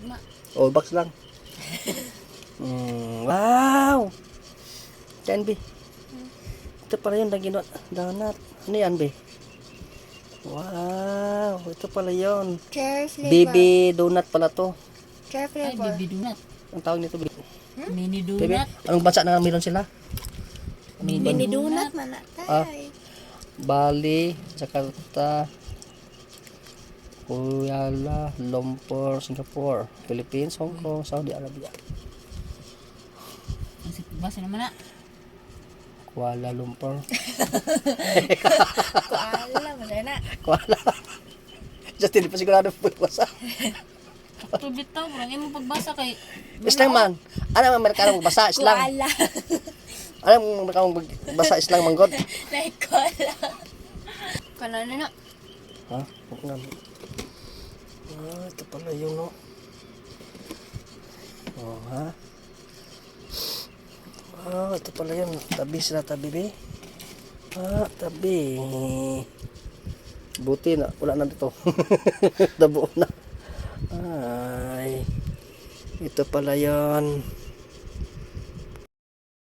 Ma. Oh, box lang. Wow! Yan, Be. Ito pala yun, donut. Ano yan, Be? Wow! Ito pala yun. Cherry flavor. Baby donut pala to. Cherry Ay, flavor. baby donut. Ang tawag nito, Be. Mini Baby, donut. anong bansa na meron sila? Mini donut man natay. Bali, Jakarta, Kuala Lumpur, Singapore, Philippines, Hong Kong, Saudi Arabia. Basa naman na. Kuala Lumpur. Kuala, madana. Kuala. Just hindi pa sigurado pagbasa. Ito bitaw, murang imo pagbasa kay Islang man. Ano ang Amerikano magbasa? Islang. Kuala. Ano ang Amerikano magbasa? Islang manggod? Like kuala. Kana na. Ha? Nga. Ito pala yun, no? Oh, ha? Ito pala yun. Tabi sila, tabi, Be. Tabi. Buti na. Wala na dito. Nabuo na. Ay. Ito pala yun.